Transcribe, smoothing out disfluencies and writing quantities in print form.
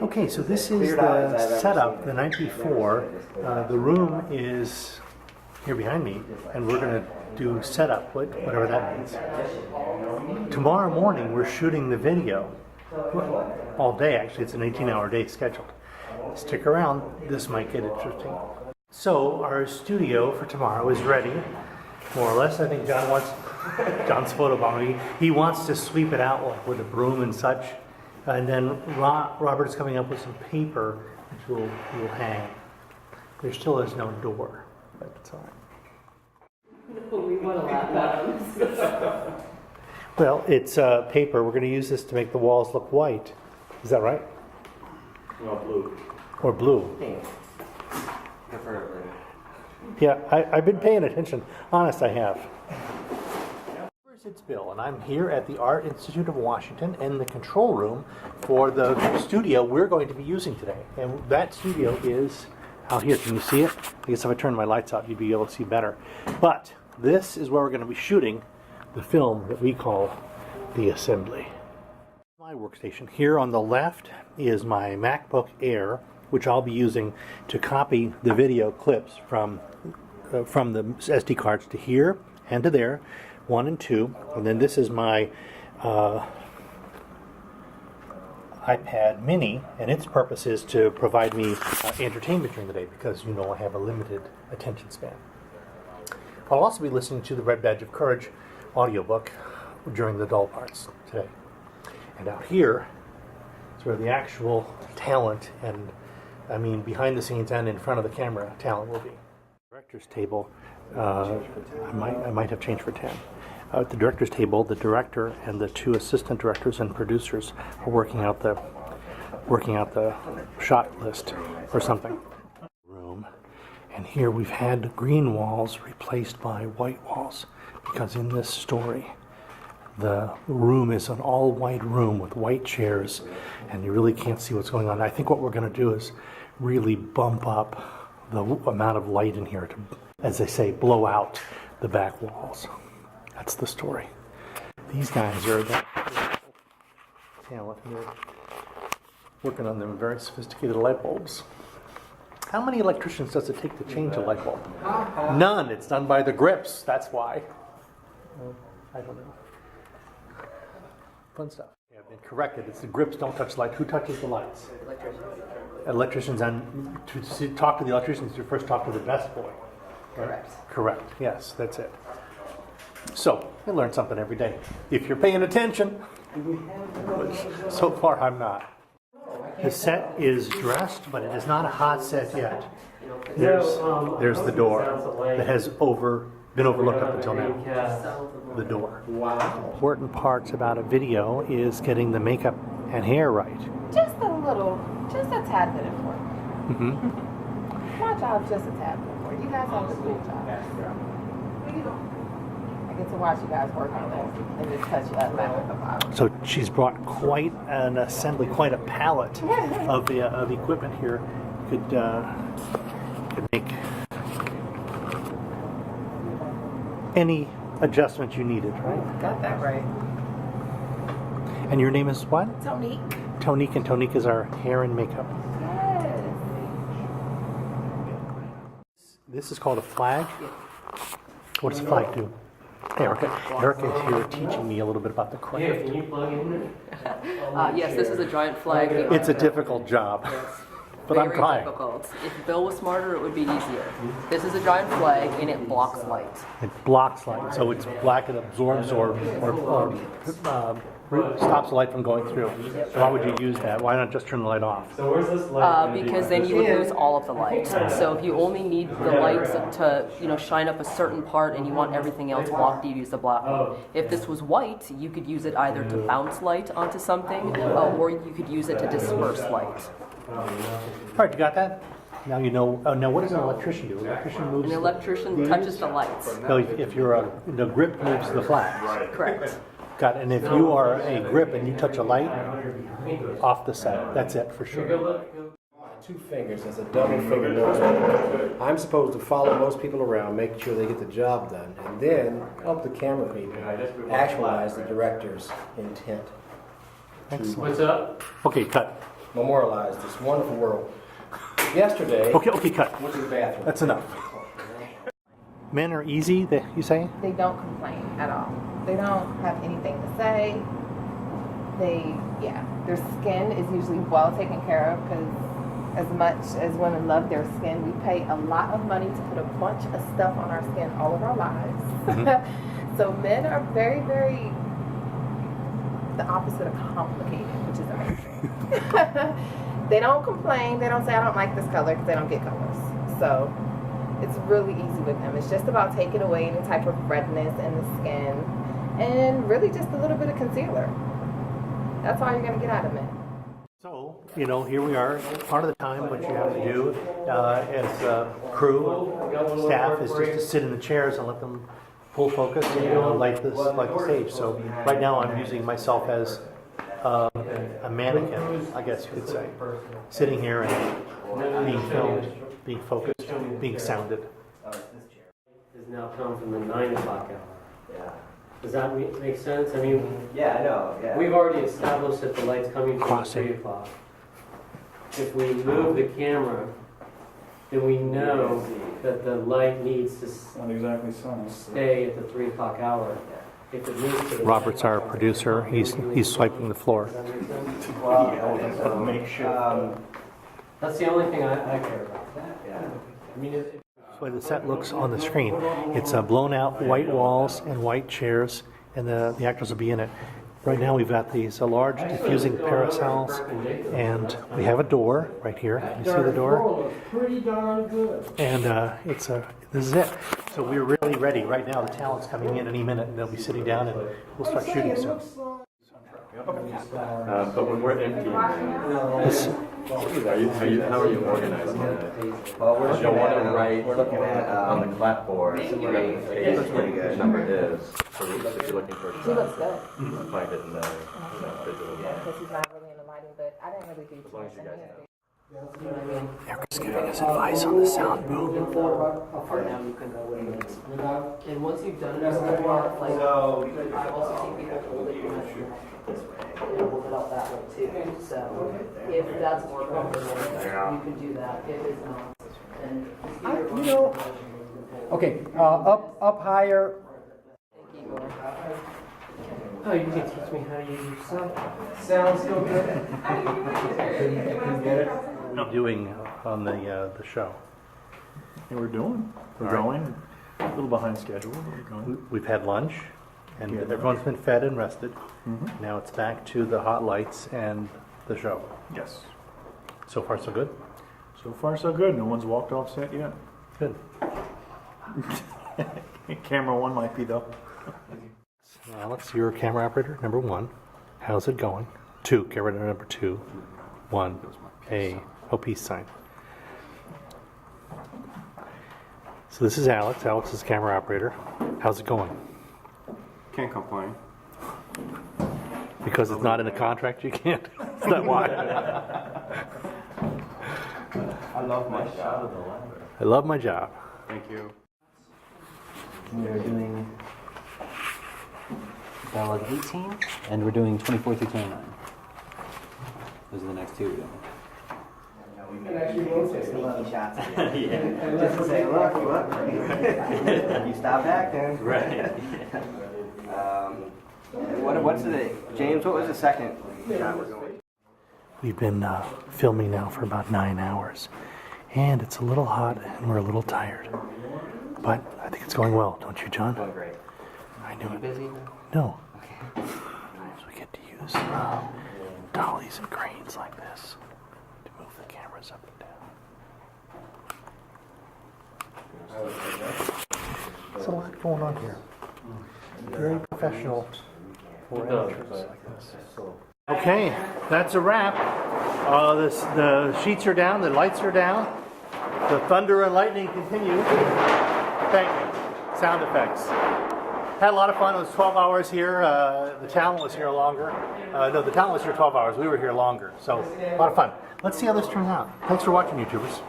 Okay, so this is the setup the night before. The room is here behind me, and we're going to do setup, whatever that means. Tomorrow morning, we're shooting the video. All day, actually. It's an 18-hour day scheduled. Stick around. This might get interesting. So, our studio for tomorrow is ready, more or less. I think John's photobombing. He wants to sweep it out like with a broom and such. And then Robert's coming up with some paper, which will hang. There still is no door, but it's all right. We want to laugh at him. Well, it's paper. We're going to use this to make the walls look white. Is that right? Well, blue. Or blue. Pink. Preferably. Yeah, I've been paying attention. Honest, I have. It's Bill, and I'm here at the Art Institute of Washington in the control room for the studio we're going to be using today. And that studio is out here. Can you see it? I guess if I turn my lights out, you'd be able to see better. But this is where we're going to be shooting the film that we call The Assembly. My workstation. Here on the left is my MacBook Air, which I'll be using to copy the video clips from the SD cards to here and to there. 1 and 2, and then this is my iPad mini, and its purpose is to provide me entertainment during the day because I have a limited attention span. I'll also be listening to the Red Badge of Courage audiobook during the dull parts today. And out here is where the actual talent and behind the scenes and in front of the camera talent will be. Director's table. I might have changed for 10. At the director's table, the director and the 2 assistant directors and producers are working out the shot list or something. Room, and here we've had green walls replaced by white walls because in this story, the room is an all-white room with white chairs, and you really can't see what's going on. I think what we're going to do is really bump up the amount of light in here to, as they say, blow out the back walls. That's the story. These guys are the talent here, working on them very sophisticated light bulbs. How many electricians does it take to change a light bulb? None. It's done by the grips. That's why. I don't know. Fun stuff. Yeah, I've been corrected. It's the grips don't touch the light. Who touches the lights? Electricians. And to talk to the electricians, you first talk to the best boy. Correct. Correct. Yes, that's it. So, you learn something every day. If you're paying attention, which so far I'm not. The set is dressed, but it is not a hot set yet. There's the door that has been overlooked up until now. The door. Wow. Important parts about a video is getting the makeup and hair right. Just a tad bit important. Mm-hmm. My job's just a tad bit important. You guys have a good job. I get to watch you guys work on this and just touch you up back at the bottom. So she's brought quite an assembly, quite a palette of equipment here. Could make any adjustment you needed, right? Got that right. And your name is what? Tonique. Tonique, and Tonique is our hair and makeup. Yes. This is called a flag. What does a flag do? Erica is here teaching me a little bit about the craft. Yeah, can you plug in there? Yes, this is a giant flag. It's a difficult job, but I'm trying. Difficult. If Bill was smarter, it would be easier. This is a giant flag, and it blocks light. It blocks light, so it's black and absorbs or stops the light from going through. So why would you use that? Why not just turn the light off? So where's this light? Because then you would lose all of the light. So if you only need the light to shine up a certain part and you want everything else blocked, you use the black one. If this was white, you could use it either to bounce light onto something, or you could use it to disperse light. All right, you got that? Now you know. Oh, now what does an electrician do? An electrician touches the lights. No, if you're the grip moves the flags. Correct. Got it. And if you are a grip and you touch a light, off the set. That's it for sure. 2 fingers, that's a double finger note. I'm supposed to follow most people around, make sure they get the job done, and then help the camera people actualize the director's intent. Excellent. What's up? Okay, cut. memorialize this wonderful world. Yesterday, Okay, cut. went to the bathroom. That's enough. Men are easy, you say? They don't complain at all. They don't have anything to say. Their skin is usually well taken care of because as much as women love their skin, we pay a lot of money to put a bunch of stuff on our skin all of our lives. Mm-hmm. So men are very, very the opposite of complicated, which is amazing. They don't complain. They don't say, I don't like this color because they don't get colors. So it's really easy with them. It's just about taking away any type of redness in the skin and really just a little bit of concealer. That's all you're going to get out of it. So, here we are. Part of the time, what you have to do as crew, staff, is just to sit in the chairs and let them full focus and like the stage. So right now I'm using myself as a mannequin, I guess you could say, sitting here and being filmed, being focused, being sounded. Has now come from the 9 o'clock hour. Yeah. Does that make sense? I mean, Yeah, I know. Yeah. we've already established that the light's coming from Crossing. 3 o'clock. If we move the camera, then we know that the light needs to Not exactly sun. stay at the 3 o'clock hour. If it moves to the Robert's our producer. He's swiping the floor. Does that make sense? Well, Makeshift. That's the only thing I care about. yeah. I mean, That's the way the set looks on the screen. It's blown out white walls and white chairs, and the actors will be in it. Right now we've got these large diffusing parasols, and we have a door right here. You see the door? pretty darn good. And this is it. So we're really ready. Right now the talent's coming in any minute, and they'll be sitting down, and we'll start shooting soon. But when we're empty, This, how are you organizing it? Well, we're You'll want to looking write at, we're looking at on the clapboard That's what pretty the good. number is. So if you're looking for a She looks time, good find it in the digital. because he's not really in the lighting, but I didn't really do too long much. as you guys know. they're just giving us advice on the sound boom. How far down you can go with it. And once you've done it, there's a lot of like, I've also seen people hold it this way and hold it out that way too. So if that's more comfortable, you can do that. If it's not, then just give your Okay, up higher. Oh, you can teach me how to use your sound. Sound still good? Doing on the show. Yeah, we're doing. We're going. A little behind schedule, but we're going. We've had lunch, and Yeah. everyone's been fed and rested. Mm-hmm. Now it's back to the hot lights and the show. Yes. So far, so good? So far, so good. No one's walked off set yet. Good. Camera one might be though. Alex, you're a camera operator, number 1. How's it going? 2, camera number 2. 1, peace sign. So this is Alex. Alex is camera operator. How's it going? Can't complain. Because it's not in a contract, you can't. Is that why? I love my job. I love my job. Thank you. We're doing dialogue 18, and we're doing 24 through 29. Those are the next two we're doing. Sneaky shots. Yeah. Just to say, look, you stopped acting. Right. What's the, James, what was the second shot we're going? We've been filming now for about 9 hours, and it's a little hot, and we're a little tired. But I think it's going well, don't you, John? Going great. I knew it. Busy? No. So we get to use dollies and cranes like this to move the cameras up and down. There's a lot going on here. Very professional for amateurs like this. Okay, that's a wrap. The sheets are down, the lights are down. The thunder and lightning continue. Thank you. Sound effects. Had a lot of fun. It was 12 hours here. The talent was here longer. No, the talent was here 12 hours. We were here longer. So, a lot of fun. Let's see how this turns out. Thanks for watching, YouTubers.